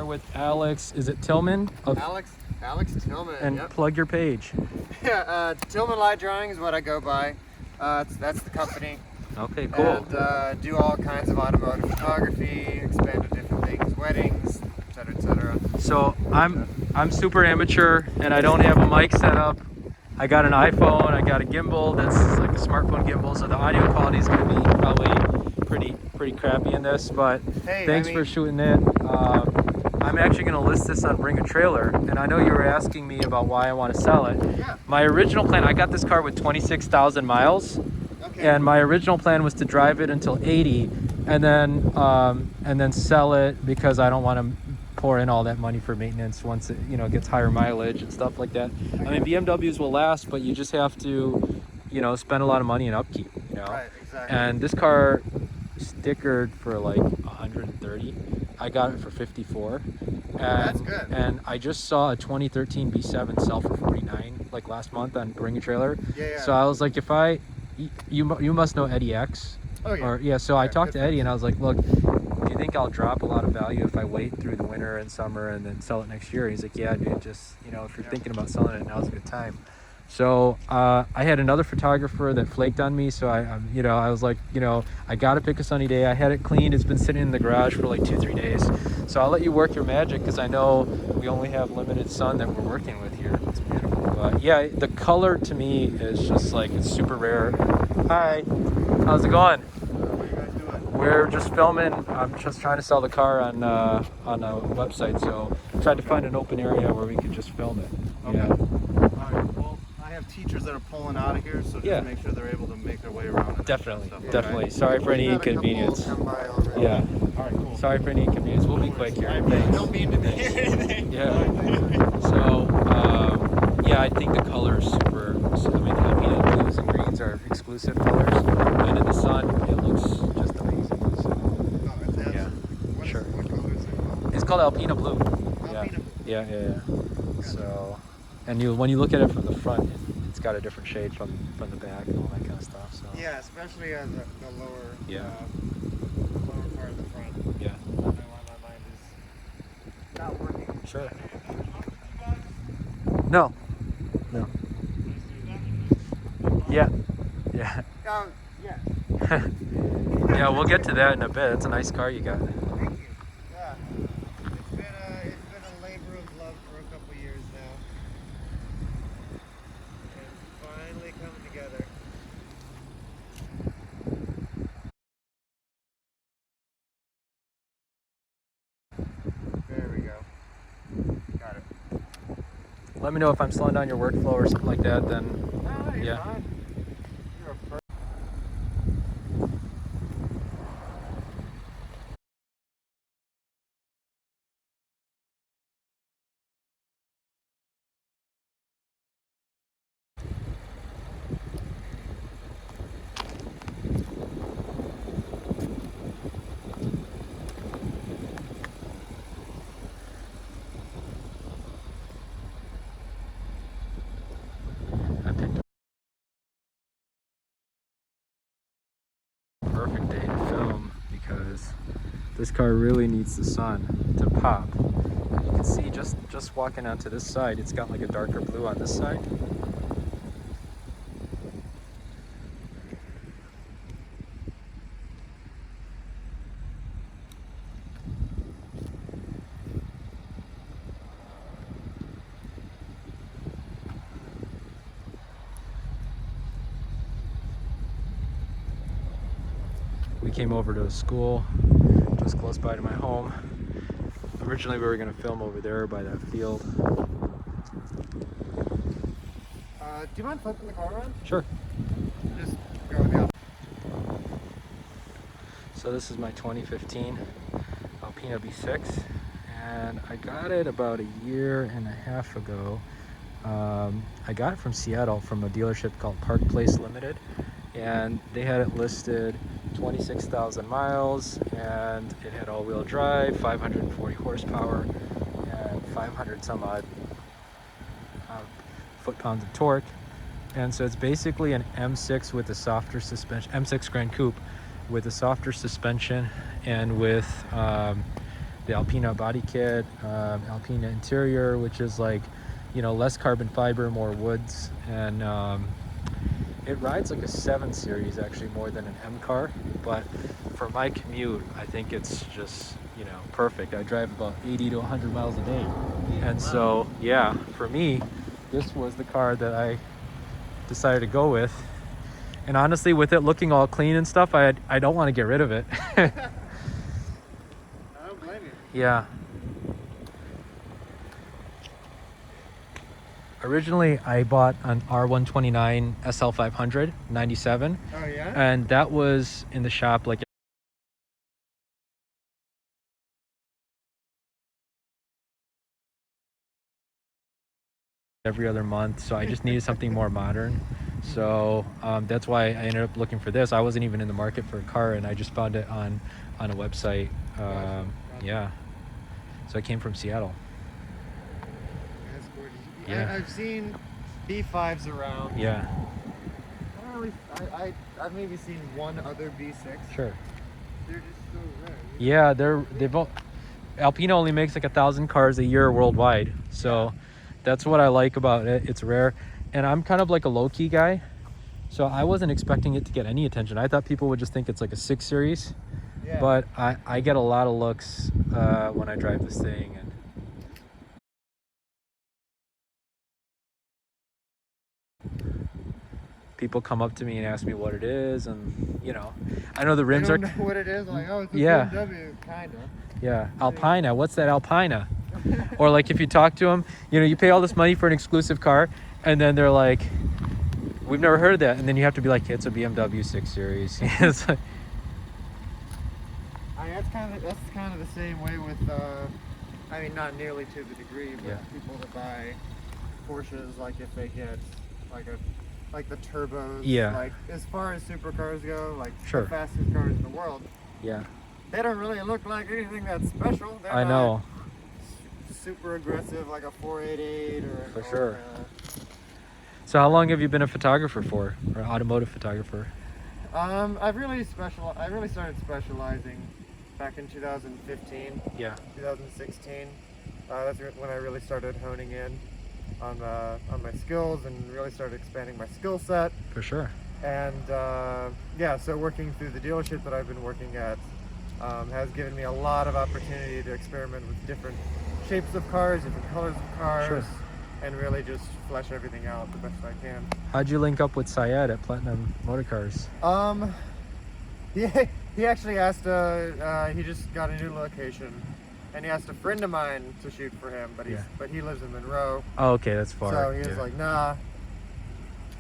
car with Alex. Is it Tillman? Alex Tillman. And yep. plug your page. Yeah, Tillman Light Drawing is what I go by. That's the company. Okay, cool. And do all kinds of automotive photography, expand to different things, weddings, etc., etc. So I'm super amateur and I don't have a mic set up. I got an iPhone, I got a gimbal that's like a smartphone gimbal, so the audio quality is going to be probably pretty crappy in this, but hey, thanks for shooting it. I'm actually going to list this on Bring a Trailer, and I know you were asking me about why I want to sell it. Yeah. My original plan, I got this car with 26,000 miles, Okay. and my original plan was to drive it until 80 and then sell it because I don't want to pour in all that money for maintenance once it gets higher mileage and stuff like that. I mean, BMWs will last, but you just have to spend a lot of money in upkeep, Right, exactly. and this car stickered for like 130. I got it for 54, and That's good. And I just saw a 2013 B7 sell for 49 like last month on Bring a Trailer. Yeah. So I was like, you must know Eddie X. Oh yeah. So I talked to Eddie and I was like, look, do you think I'll drop a lot of value if I wait through the winter and summer and then sell it next year? And he's like, yeah, dude, just, if you're thinking about selling it, now's a good time. So I had another photographer that flaked on me. So I was like, I got to pick a sunny day. I had it cleaned. It's been sitting in the garage for like 2-3 days. So I'll let you work your magic because I know we only have limited sun that we're working with here. It's beautiful. But yeah, the color to me is just like, it's super rare. Hi, how's it going? What are you guys doing? We're just filming. I'm just trying to sell the car on a website, so I tried to find an open area where we could just film it. Okay. Yeah. All right. Well, I have teachers that are pulling out of here, so just make sure they're able to make their way around. Definitely, Stuff, definitely. Sorry for any inconvenience. Yeah. All right, cool. Sorry for any inconvenience. We'll be quick here. I Thanks. don't mean to be anything. Yeah. So, yeah, I think the colors super. I mean, the Alpina blues and greens are exclusive colors, and in the sun, it looks just amazing. So, yeah, sure. What color is it? It's called Alpina blue. Alpina. Yeah. So, and when you look at it from the front, it's got a different shade from the back and all that kind of stuff. So. Yeah, especially the lower. Yeah. Lower part of the front. Yeah. I don't know why my mind is not working. Sure. No. Yeah. Yeah. Yeah, we'll get to that in a bit. It's a nice car you got. Thank you. Yeah. It's been a labor of love for a couple years now. And it's finally coming together. There we go. Got it. Let me know if I'm slowing down your workflow or something like that, then No, you're yeah. fine. You're a perfect. I picked a perfect day to film because this car really needs the sun to pop. You can see just walking onto this side, it's got like a darker blue on this side. We came over to a school just close by to my home. Originally we were going to film over there by that field. Do you mind flipping the car around? Sure. Just go with the So this is my 2015 Alpina B6 and I got it about a year and a half ago. I got it from Seattle from a dealership called Park Place Limited, and they had it listed 26,000 miles and it had all-wheel drive, 540 horsepower and 500 some odd foot-pounds of torque. And so it's basically an M6 with a softer suspension, M6 Grand Coupe with a softer suspension and with the Alpina body kit, Alpina interior, which is like, you know, less carbon fiber, more woods, and it rides like a 7 Series actually more than an M car, but for my commute, I think it's just, you know, perfect. I drive about 80 to 100 miles a day, and so yeah, for me, this was the car that I decided to go with. And honestly, with it looking all clean and stuff, I don't want to get rid of it. I don't blame you. Yeah. Originally, I bought an R129 SL500 97, Oh yeah? and that was in the shop like every other month, so I just needed something more modern. So that's why I ended up looking for this. I wasn't even in the market for a car, and I just found it on a website. Yeah. So I came from Seattle. That's gorgeous. Yeah. I've seen B5s around. Yeah. I don't really, I've maybe seen one other B6. Sure. They're just so rare. Yeah, they both. Alpina only makes like 1,000 cars a year worldwide, so that's what I like about it. It's rare, and I'm kind of like a low-key guy, so I wasn't expecting it to get any attention. I thought people would just think it's like a 6 Series, Yeah. but I get a lot of looks when I drive this thing. And people come up to me and ask me what it is, and you know, I know the rims I are. don't know what it is. Like, oh, it's a Yeah. BMW, kinda. Yeah, Alpina. What's that Alpina? Or like if you talk to them, you know, you pay all this money for an exclusive car, and then they're like, "We've never heard of that," and then you have to be like, "It's a BMW 6 Series." It's like, That's kind of the same way with. I mean, not nearly to the degree, but Yeah. people that buy Porsches, like if they get like the turbos. Yeah. Like as far as supercars go, like Sure. the fastest cars in the world, yeah, they don't really look like anything that's special. They're I not know. super aggressive like a 488 or. For sure. So how long have you been a photographer for, or automotive photographer? I really started specializing back in 2015, Yeah. 2016. That's when I really started honing in on my skills and really started expanding my skill set. For sure. And yeah, so working through the dealership that I've been working at has given me a lot of opportunity to experiment with different shapes of cars, different colors of cars, Sure. and really just flesh everything out the best I can. How'd you link up with Syed at Platinum Motorcars? He actually asked. He just got a new location, and he asked a friend of mine to shoot for him, but he lives in Monroe. Oh, okay, that's far. So he was yeah. like, "Nah,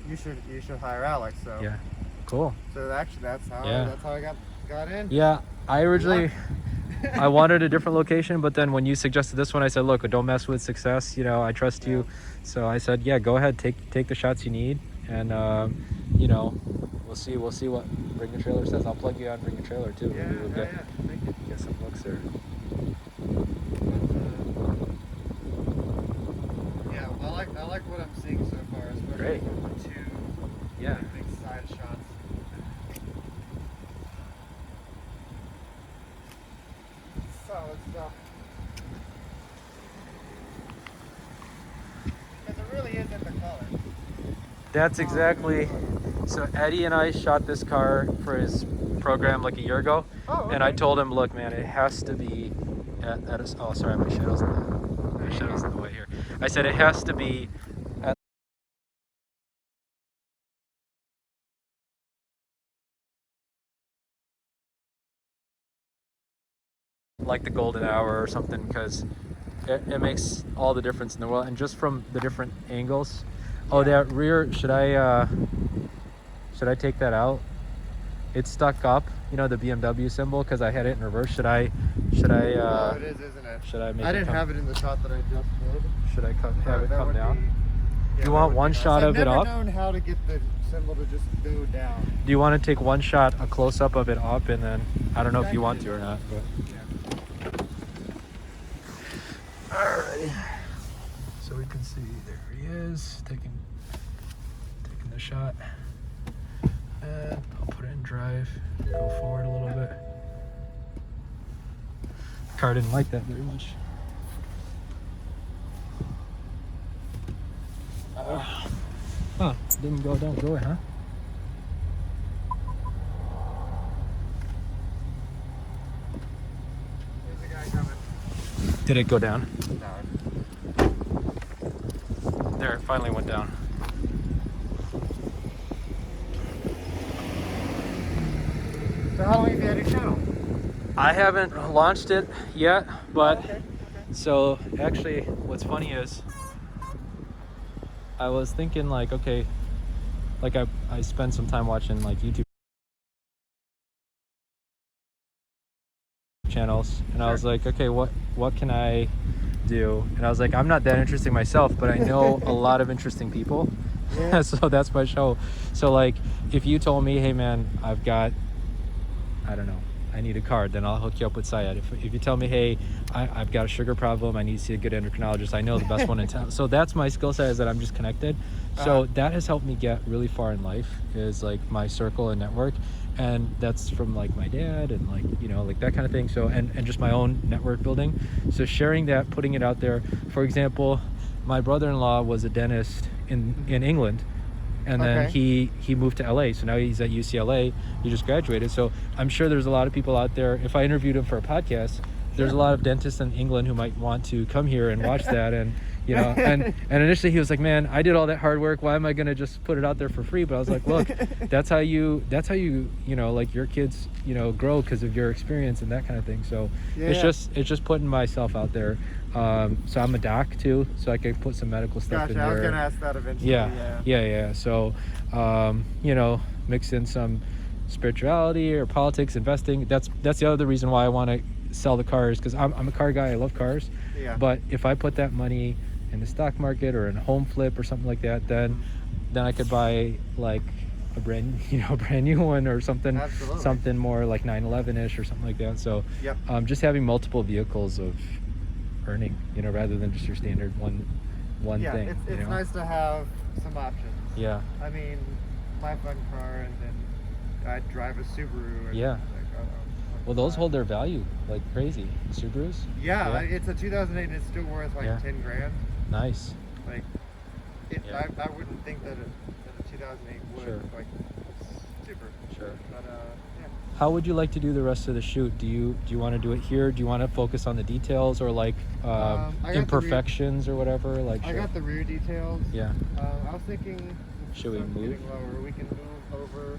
you should hire Alex." So Yeah. Cool. So actually, that's how I got in. Yeah, I originally I wanted a different location, but then when you suggested this one, I said, "Look, don't mess with success. You know, I trust you." So I said, "Yeah, go ahead, take the shots you need, and you know, we'll see what Bring the Trailer says. I'll plug you on Bring the Trailer too. Yeah, Maybe we'll Thank you. get some looks there." Yeah, well, I like what I'm seeing so far, especially Great. from the two Yeah. big side shots. Solid stuff. Because it really is in the color. That's exactly. So Eddie and I shot this car for his program like a year ago, and I told him, "Look, man, it has to be at a." Oh, sorry, my shadow's in the way here. I said it has to be at. Like the golden hour or something, because it makes all the difference in the world, and just from the different angles. Oh, that rear, should I take that out? It's stuck up, you know, the BMW symbol, because I had it in reverse. Should I it is, isn't it? should I make I it didn't have it in the shot that I just did. should I have it That come would down? be- Do you that want would be one nice. shot of it I've up? never known how to get the symbol to just go down. Do you want to take one shot, a close-up of it up, and then I don't know if you want to or not, but alrighty. So we can see, there he is, taking the shot. And I'll put it in drive, go forward a little bit. car didn't like that very much. Huh, didn't go down, go away, huh? There's a guy coming. Did it go down? No. There, it finally went down. So how long have you had your channel? I haven't launched it yet, but Okay. so actually what's funny is I was thinking like, okay, like I spent some time watching like YouTube channels, and I was like, okay, what can I do? And I was like, I'm not that interesting myself, but I know a lot of interesting people. Yeah. So that's my show. So like if you told me, hey man, I've got, I don't know, I need a card, then I'll hook you up with Syed. If you tell me, hey, I've got a sugar problem, I need to see a good endocrinologist, I know the best one in town. So that's my skill set, is that I'm just connected. So that has helped me get really far in life, is like my circle and network. And that's from like my dad and like, you know, like that kind of thing. So, and just my own network building. So sharing that, putting it out there. For example, my brother-in-law was a dentist in England. And then he moved to LA, so now he's at UCLA. He just graduated. So I'm sure there's a lot of people out there. If I interviewed him for a podcast, there's a lot of dentists in England who might want to come here and watch that. And you know, and initially he was like, man, I did all that hard work, why am I gonna just put it out there for free? But I was like, look, that's how you you know, like your kids, you know, grow because of your experience and that kind of thing. So it's just putting myself out there. So I'm a doc too, so I could put some medical stuff in there. I was gonna ask that eventually. Yeah. So you know, mix in some spirituality or politics, investing. That's the other reason why I want to sell the cars, because I'm a car guy. I love cars. Yeah. But if I put that money in the stock market or in a home flip or something like that, then I could buy like a brand new one or something. Absolutely. Something more like 911-ish or something like that. So just having multiple vehicles of earning, you know, rather than just your standard one thing. It's nice to have some options. Yeah. I mean, my fun car, and then I drive a Subaru. And Yeah. Well, those hold their value like crazy. Subarus? Yeah, it's a 2008 and it's still worth like 10 grand. Nice. Like, I wouldn't think that a 2008 would. Sure. Like, it's super. Sure. But yeah. How would you like to do the rest of the shoot? Do you want to do it here? Do you want to focus on the details or like imperfections or whatever? Like, I got the rear details. Yeah. I was thinking, should we move? Getting lower, we can move over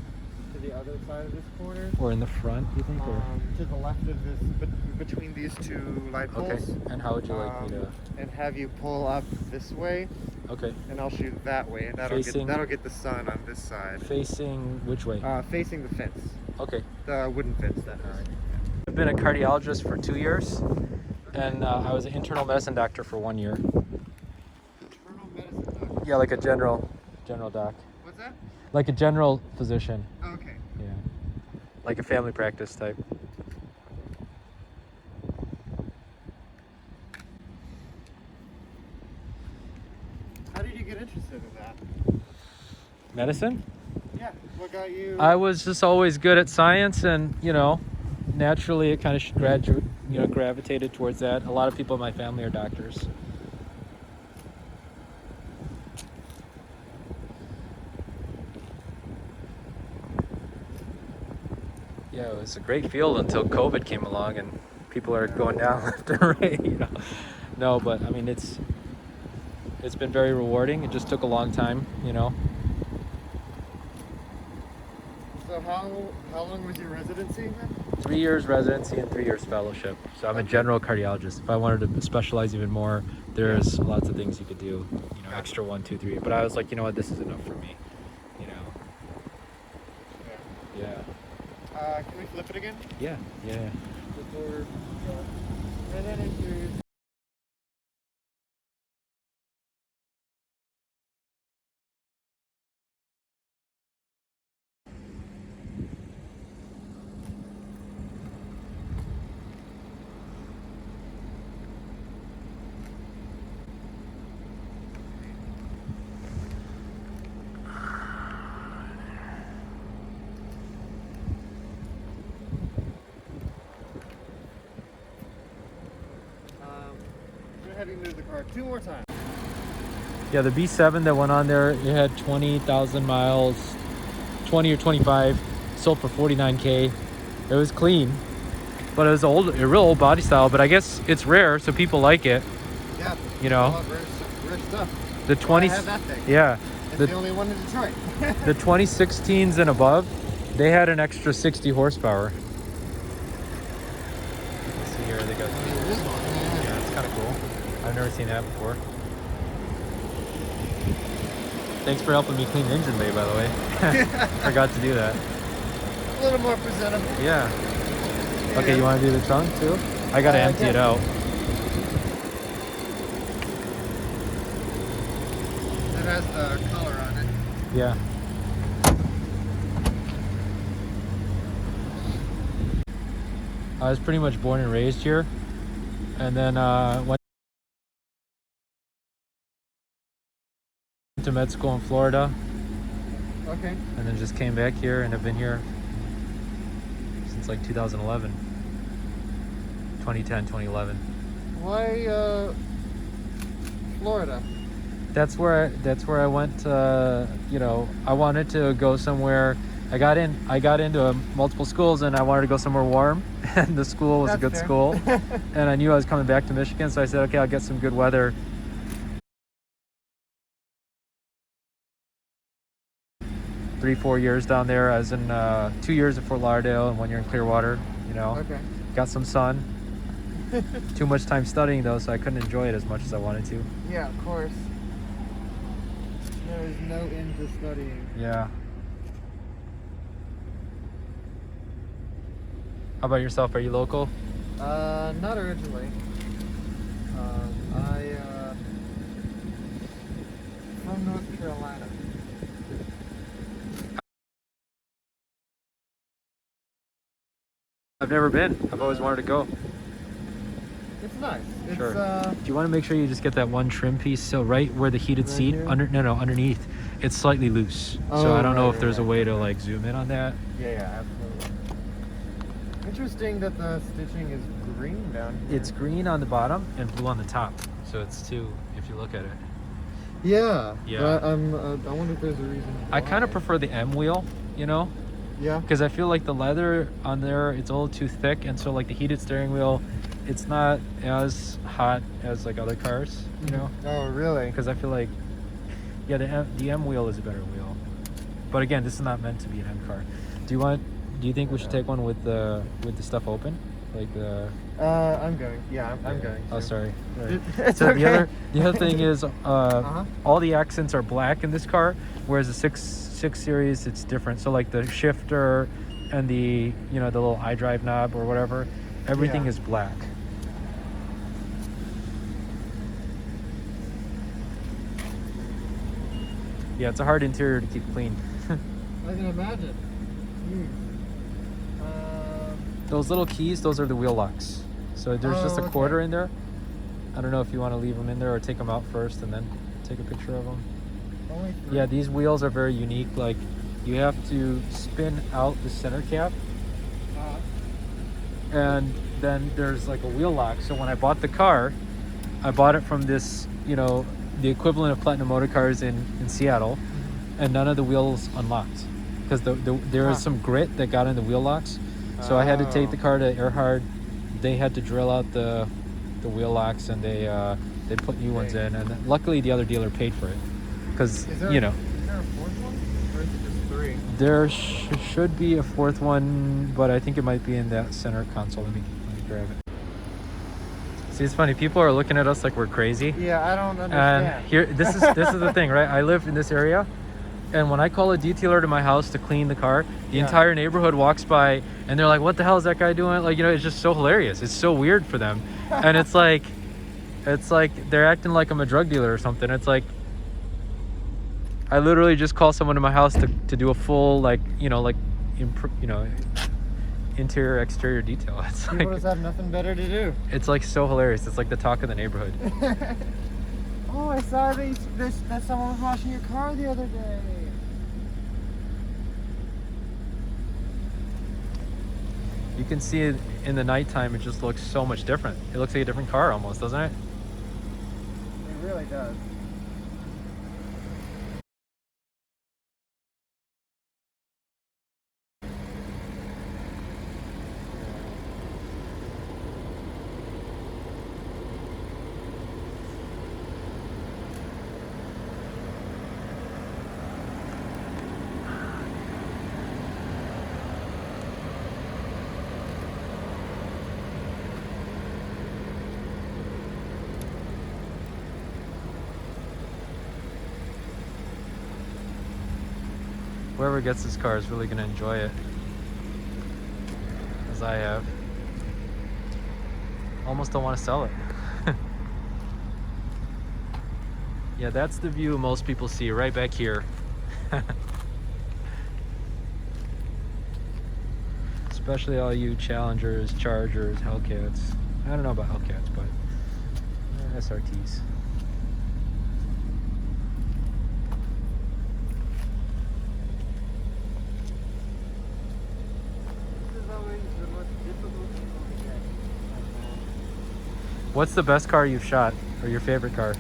to the other side of this corner. Or in the front, you think? Or? To the left of this, between these two light poles. Okay. And how would you like me to? And have you pull up this way. Okay. And I'll shoot that way, and that'll get the sun on this side. Facing which way? Facing the fence. Okay. The wooden fence. That is. I've been a cardiologist for 2 years, and I was an internal medicine doctor for 1 year. Internal medicine doctor? Yeah, like a general doc. What's that? Like a general physician. Okay. Yeah. Like a family practice type. How did you get interested in that? Medicine? Yeah. What got you? I was just always good at science, and you know, naturally it kind of gravitated towards that. A lot of people in my family are doctors. Yeah, it was a great field until COVID came along and people are going down left and right, you know. No, but I mean, it's been very rewarding. It just took a long time, you know. So how long was your residency then? 3 years residency and 3 years fellowship. So I'm a general cardiologist. If I wanted to specialize even more, there's lots of things you could do, you know, extra 1, 2, 3. But I was like, you know what, this is enough for me, you know. Yeah. Can we flip it again? Yeah. Before, and then into. had to move the car 2 more times. Yeah, the B7 that went on there, it had 20,000 miles, 20 or 25, sold for 49K. It was clean, but it was a real old body style, but I guess it's rare, so people like it. Yeah. You know, rare stuff. the 20, I have that thing. yeah, It's the only one in Detroit. the 2016s and above, they had an extra 60 horsepower. Let's see here, they got, yeah, it's kind of cool. I've never seen that before. Thanks for helping me clean the engine bay, by the way. Forgot to do that. A little more presentable. Yeah. Okay, you want to do the trunk too? I gotta empty it out. It has the color on it. Yeah. I was pretty much born and raised here, and then went to med school in Florida, Okay. and then just came back here and have been here since like 2011. 2010, 2011. Why Florida? That's where I went. You know, I wanted to go somewhere. I got into multiple schools, and I wanted to go somewhere warm, and the school was a good school, and I knew I was coming back to Michigan, so I said, okay, I'll get some good weather. 3-4 years down there. I was in 2 years at Fort Lauderdale and 1 year in Clearwater. You know, Okay. got some sun. Too much time studying though, so I couldn't enjoy it as much as I wanted to. Yeah, of course. There is no end to studying. Yeah. How about yourself? Are you local? Not originally. From North Carolina. I've never been. I've always wanted to go. It's nice. It's, Sure. Do you want to make sure you just get that one trim piece? So right where the heated Right seat, here? underneath, it's slightly loose. So Oh, I don't know right, if there's right, a way to right. like zoom in on that. Yeah, absolutely. Interesting that the stitching is green down here. It's green on the bottom and blue on the top. So it's two if you look at it. Yeah. Yeah. But I wonder if there's a reason I why. kind of prefer the M wheel, you know, Yeah. because I feel like the leather on there, it's a little too thick, and so like the heated steering wheel, it's not as hot as like other cars, you know. Oh, really? Because I feel like, yeah, the M wheel is a better wheel. But again, this is not meant to be an M car. Do you think we should take one with the stuff open, like the? I'm going. Yeah, I'm going. Oh, to. sorry. Right. It's So okay. the other thing is, all the accents are black in this car, whereas the 6 Series it's different. So like the shifter and the the little iDrive knob or whatever, everything Yeah. is black. Yeah, it's a hard interior to keep clean. I can imagine. Huge. Those little keys, those are the wheel locks. So there's just a Oh, okay. quarter in there. I don't know if you want to leave them in there or take them out first and then take a picture of them. Only 3. Yeah, these wheels are very unique. Like, you have to spin out the center cap, and then there's like a wheel lock. So when I bought the car, I bought it from this, the equivalent of Platinum Motor Cars in Seattle, and none of the wheels unlocked because there was some grit that got in the wheel locks. So I had to take the car to Earhart. They had to drill out the wheel locks, and they put new ones in. And luckily, the other dealer paid for it because Is there a 4th one, or is it just 3? There should be a 4th one, but I think it might be in that center console. Let me grab it. See, it's funny. People are looking at us like we're crazy. Yeah, I don't understand. And here, this is the thing, right? I live in this area, and when I call a detailer to my house to clean the car, the entire neighborhood walks by, and they're like, "What the hell is that guy doing?" Like, it's just so hilarious. It's so weird for them, and it's like they're acting like I'm a drug dealer or something. It's like I literally just call someone to my house to do a full interior exterior detail. It's People like just have nothing better to do. it's like so hilarious. It's like the talk of the neighborhood. Oh, I saw that someone was washing your car the other day. You can see it in the nighttime. It just looks so much different. It looks like a different car almost, doesn't it? really does. Whoever gets this car is really going to enjoy it, as I have. Almost don't want to sell it. Yeah, that's the view most people see right back here. Especially all you Challengers, Chargers, Hellcats. I don't know about Hellcats, but SRTs. What's the best car you've shot, or your favorite car?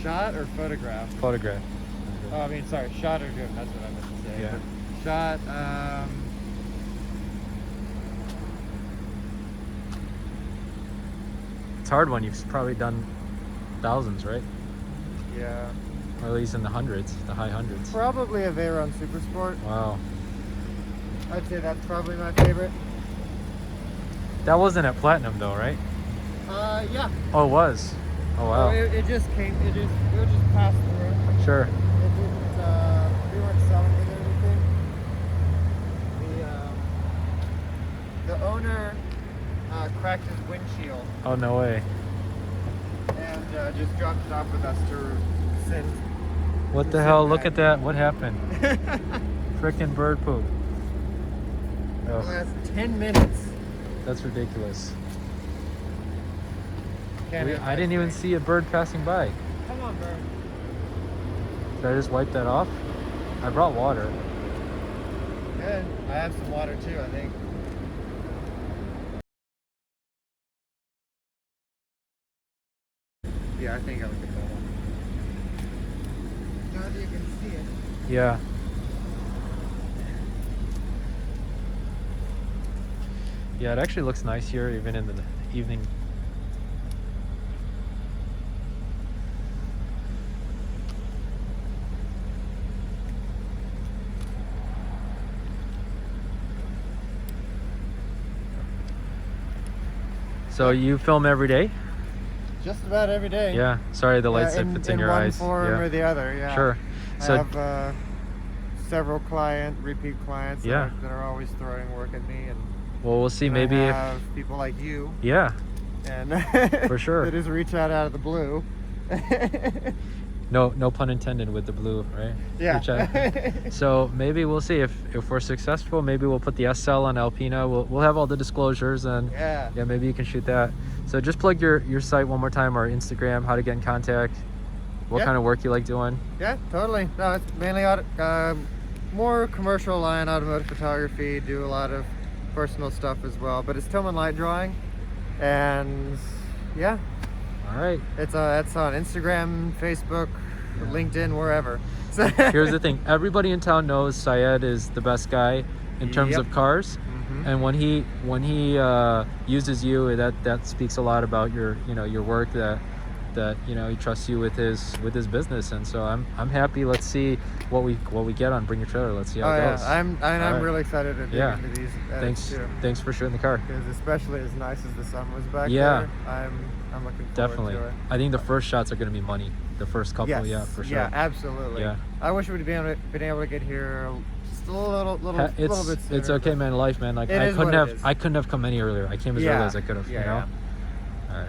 Shot or photograph? Photograph. Oh, I mean, sorry, shot or driven, that's what I meant to say. Yeah. But shot, It's a hard one. You've probably done thousands, right? yeah. Or at least in the hundreds, the high hundreds. Probably a Veyron Super Sport. Wow. I'd say that's probably my favorite. That wasn't at Platinum though, right? Yeah. Oh, it was. Oh, wow. Oh, it just came, it just passed through. Sure. It didn't, we weren't selling it or anything. The owner cracked his windshield Oh, no way. and just dropped it off with us to send. What the Sit hell? Look back. at that. What happened? Frickin' bird poop. The Ugh, last 10 minutes. that's ridiculous. Can't have I didn't nice even things. see a bird passing by. Come on, bro. Did I just wipe that off? I brought water. Good. I have some water too, I think. Yeah, I think I'll get that one. Now that you can see it. Yeah. Yeah, it actually looks nice here, even in the evening. So you film every day? Just about every day. Yeah. Sorry, the lights if it's in your one eyes. form Yeah. or the other, yeah. Sure. I So have several repeat clients Yeah. that are always throwing work at me, and well, we'll see. then Maybe I if have people like you, yeah, and For sure. that just reach out of the blue. no pun intended with the blue, right? Yeah. Which so maybe we'll see if we're successful. Maybe we'll put the SL on Alpina. We'll have all the disclosures, and Yeah. yeah, maybe you can shoot that. So just plug your site one more time, or Instagram, how to get in contact, what Yeah. kind of work you like doing. Yeah, totally. No, it's mainly more commercial line automotive photography. Do a lot of personal stuff as well, but it's Tillman light drawing, and yeah, All right. it's on Instagram, Facebook, LinkedIn, wherever. So Here's the thing. Everybody in town knows Syed is the best guy in terms Yep. of cars. Mhm. And when he uses you, that speaks a lot about your work, that he trusts you with his business. And so I'm happy. Let's see what we get on Bring Your Trailer. Let's see how Oh it yeah, goes. I'm right. really excited to dig Yeah. into these edits too. Thanks for shooting the car. Because especially as nice as the sun was back Yeah. there, I'm looking forward Definitely. to it. I think the first shots are going to be money. The first couple, Yes. yeah, for sure. Yeah, absolutely. Yeah. I wish we'd been able to get here just a little bit It's sooner. okay, but man. Life, man. Like It is what it is. I couldn't have come any earlier. I came as Yeah. early as I could have. Yeah, you know. yeah. All right.